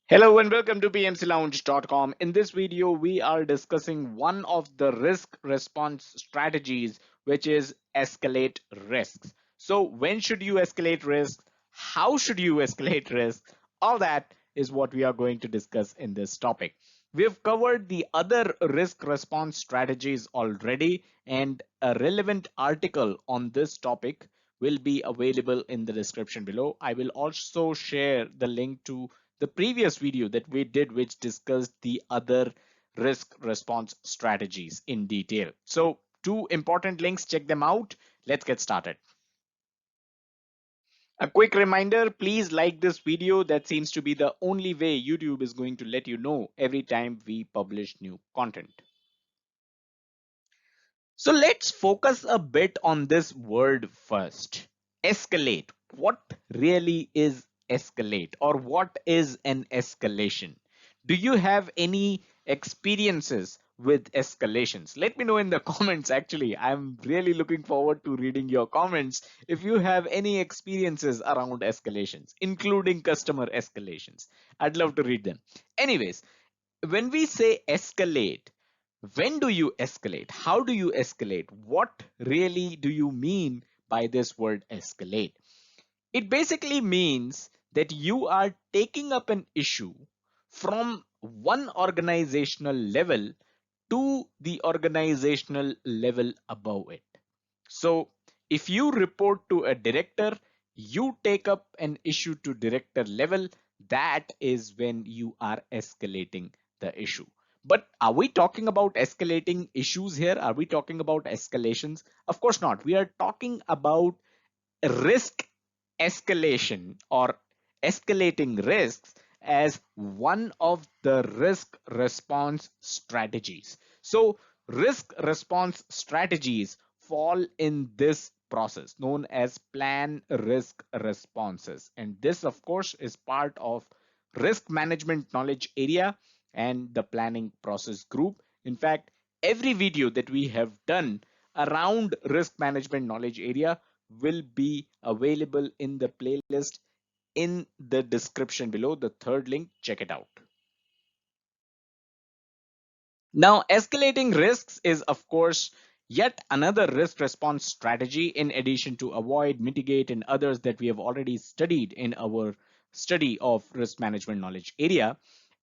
Hello and welcome to PMCLounge.com. In this video, we are discussing one of the risk response strategies, which is escalate risks. So when should you escalate risks? How should you escalate risks? All that is what we are going to discuss in this topic. We've covered the other risk response strategies already, and a relevant article on this topic will be available in the description below. I will also share the link to the previous video that we did, which discussed the other risk response strategies in detail. So two important links, check them out. Let's get started. A quick reminder, please like this video. That seems to be the only way YouTube is going to let you know every time we publish new content. So let's focus a bit on this word first. Escalate. What really is escalate, or what is an escalation? Do you have any experiences with escalations? Let me know in the comments. Actually, I'm really looking forward to reading your comments if you have any experiences around escalations, including customer escalations. I'd love to read them. Anyways, when we say escalate, when do you escalate? How do you escalate? What really do you mean by this word escalate? It basically means that you are taking up an issue from one organizational level to the organizational level above it. So if you report to a director, you take up an issue to director level. That is when you are escalating the issue. But are we talking about escalating issues here? Are we talking about escalations? Of course not. We are talking about risk escalation or escalating risks as one of the risk response strategies. So risk response strategies fall in this process known as plan risk responses. And this of course is part of risk management knowledge area and the planning process group. In fact, every video that we have done around risk management knowledge area will be available in the playlist in the description below. The third link, check it out. Now, escalating risks is, of course, yet another risk response strategy in addition to avoid, mitigate, and others that we have already studied in our study of risk management knowledge area.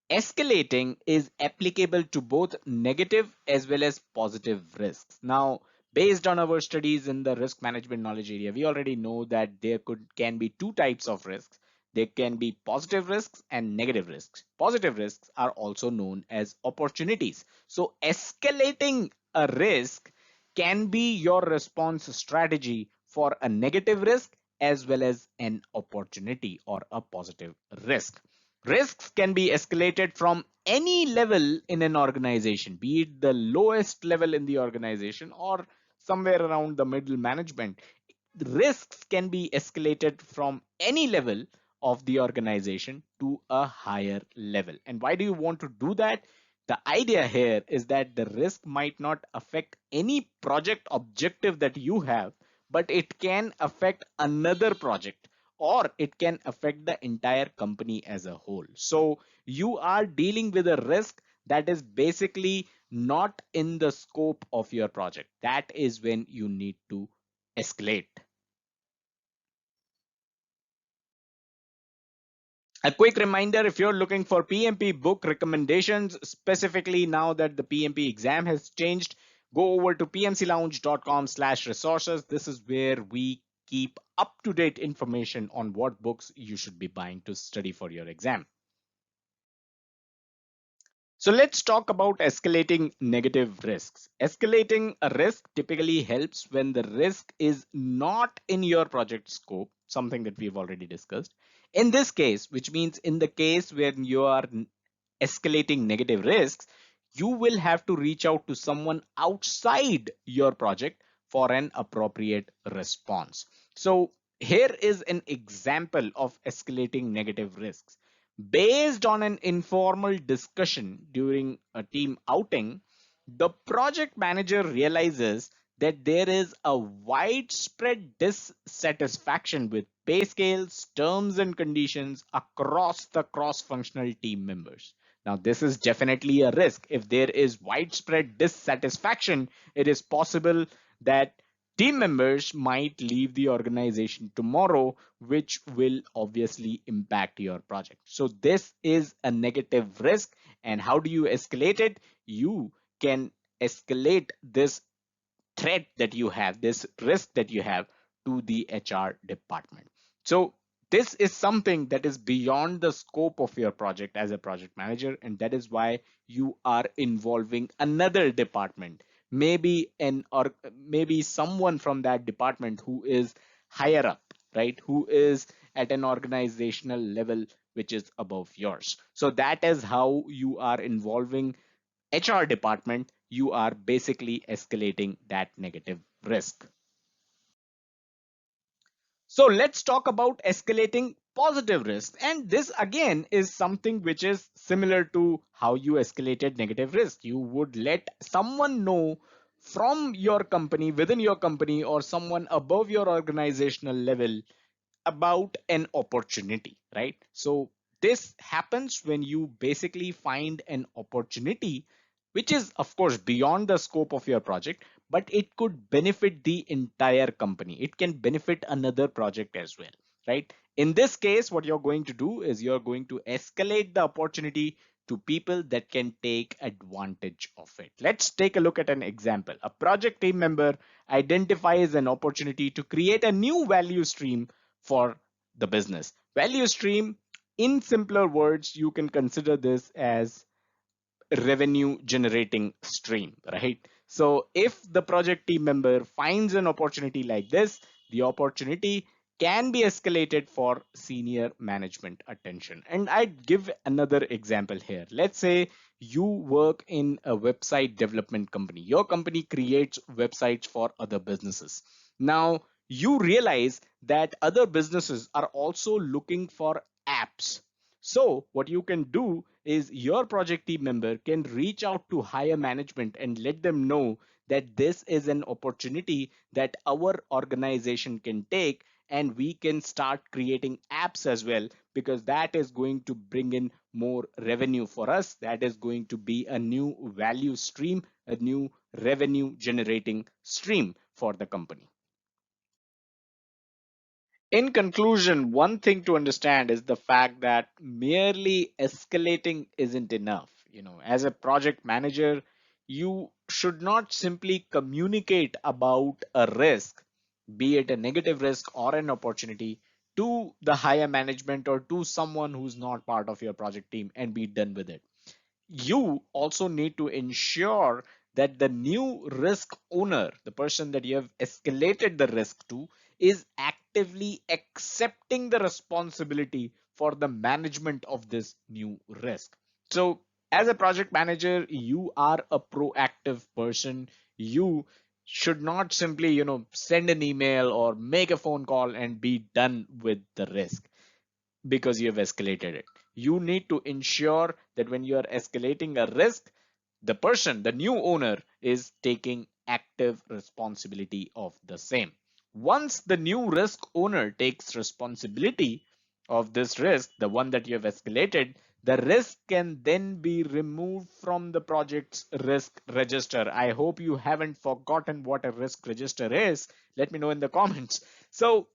Escalating is applicable to both negative as well as positive risks. Now, based on our studies in the risk management knowledge area, we already know that there can be two types of risks. There can be positive risks and negative risks. Positive risks are also known as opportunities. So escalating a risk can be your response strategy for a negative risk as well as an opportunity or a positive risk. Risks can be escalated from any level in an organization, be it the lowest level in the organization or somewhere around the middle management. Risks can be escalated from any level of the organization to a higher level. And why do you want to do that? The idea here is that the risk might not affect any project objective that you have, but it can affect another project or it can affect the entire company as a whole. So you are dealing with a risk that is basically not in the scope of your project. That is when you need to escalate. A quick reminder, if you're looking for PMP book recommendations, specifically now that the PMP exam has changed, go over to pmclounge.com/resources. This is where we keep up-to-date information on what books you should be buying to study for your exam. So let's talk about escalating negative risks. Escalating a risk typically helps when the risk is not in your project scope, something that we've already discussed. In this case, which means in the case when you are escalating negative risks, you will have to reach out to someone outside your project for an appropriate response. So here is an example of escalating negative risks. Based on an informal discussion during a team outing, the project manager realizes that there is a widespread dissatisfaction with pay scales, terms and conditions across the cross-functional team members. Now, this is definitely a risk. If there is widespread dissatisfaction, it is possible that team members might leave the organization tomorrow, which will obviously impact your project. So this is a negative risk. And how do you escalate it? You can escalate this threat that you have, this risk that you have, to the HR department. So this is something that is beyond the scope of your project as a project manager, and that is why you are involving another department, maybe an or maybe someone from that department who is higher up, right, who is at an organizational level which is above yours. So that is how you are involving HR department. You are basically escalating that negative risk. So let's talk about escalating positive risk. And this again is something which is similar to how you escalated negative risk. You would let someone know from your company, within your company, or someone above your organizational level about an opportunity, right? So this happens when you basically find an opportunity which is of course beyond the scope of your project, but it could benefit the entire company. It can benefit another project as well, right? In this case, what you're going to do is you're going to escalate the opportunity to people that can take advantage of it. Let's take a look at an example. A project team member identifies an opportunity to create a new value stream for the business. Value stream, in simpler words, you can consider this as revenue generating stream, right? So if the project team member finds an opportunity like this, the opportunity can be escalated for senior management attention. And I'd give another example here. Let's say you work in a website development company. Your company creates websites for other businesses. Now you realize that other businesses are also looking for apps. So what you can do is your project team member can reach out to higher management and let them know that this is an opportunity that our organization can take, and we can start creating apps as well, because that is going to bring in more revenue for us. That is going to be a new value stream, a new revenue generating stream for the company. In conclusion, one thing to understand is the fact that merely escalating isn't enough. As a project manager, you should not simply communicate about a risk, be it a negative risk or an opportunity, to the higher management or to someone who's not part of your project team and be done with it. You also need to ensure that the new risk owner, the person that you have escalated the risk to, is actively accepting the responsibility for the management of this new risk. So, as a project manager, you are a proactive person. You should not simply, send an email or make a phone call and be done with the risk because you have escalated it. You need to ensure that when you are escalating a risk, the person, the new owner, is taking active responsibility of the same. Once the new risk owner takes responsibility of this risk, the one that you have escalated, the risk can then be removed from the project's risk register. I hope you haven't forgotten what a risk register is. Let me know in the comments. So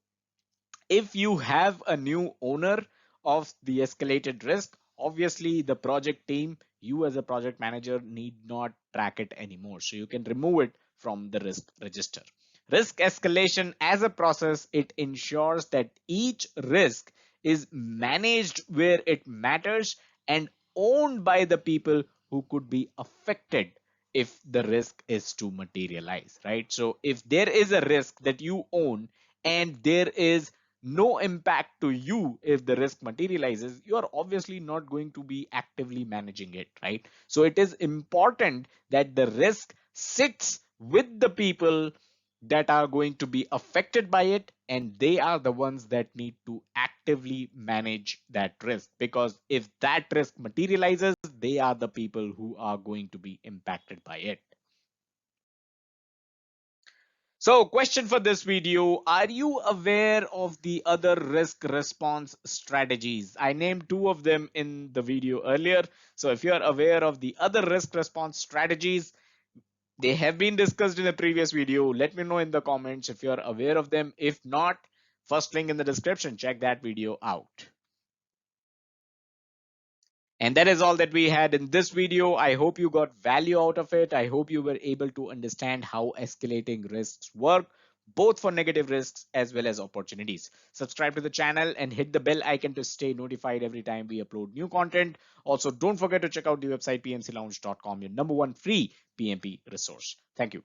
if you have a new owner of the escalated risk, obviously the project team, you as a project manager, need not track it anymore. So you can remove it from the risk register. Risk escalation as a process, it ensures that each risk is managed where it matters and owned by the people who could be affected if the risk is to materialize, right? So if there is a risk that you own and there is no impact to you if the risk materializes, you are obviously not going to be actively managing it, right? So it is important that the risk sits with the people that are going to be affected by it, and they are the ones that need to actively manage that risk, because if that risk materializes, they are the people who are going to be impacted by it. So, question for this video, are you aware of the other risk response strategies? I named two of them in the video earlier. So, if you are aware of the other risk response strategies, they have been discussed in a previous video. Let me know in the comments if you are aware of them. If not, first link in the description, check that video out. And that is all that we had in this video. I hope you got value out of it. I hope you were able to understand how escalating risks work, both for negative risks as well as opportunities. Subscribe to the channel and hit the bell icon to stay notified every time we upload new content. Also, don't forget to check out the website pmclounge.com, your number one free PMP resource. Thank you.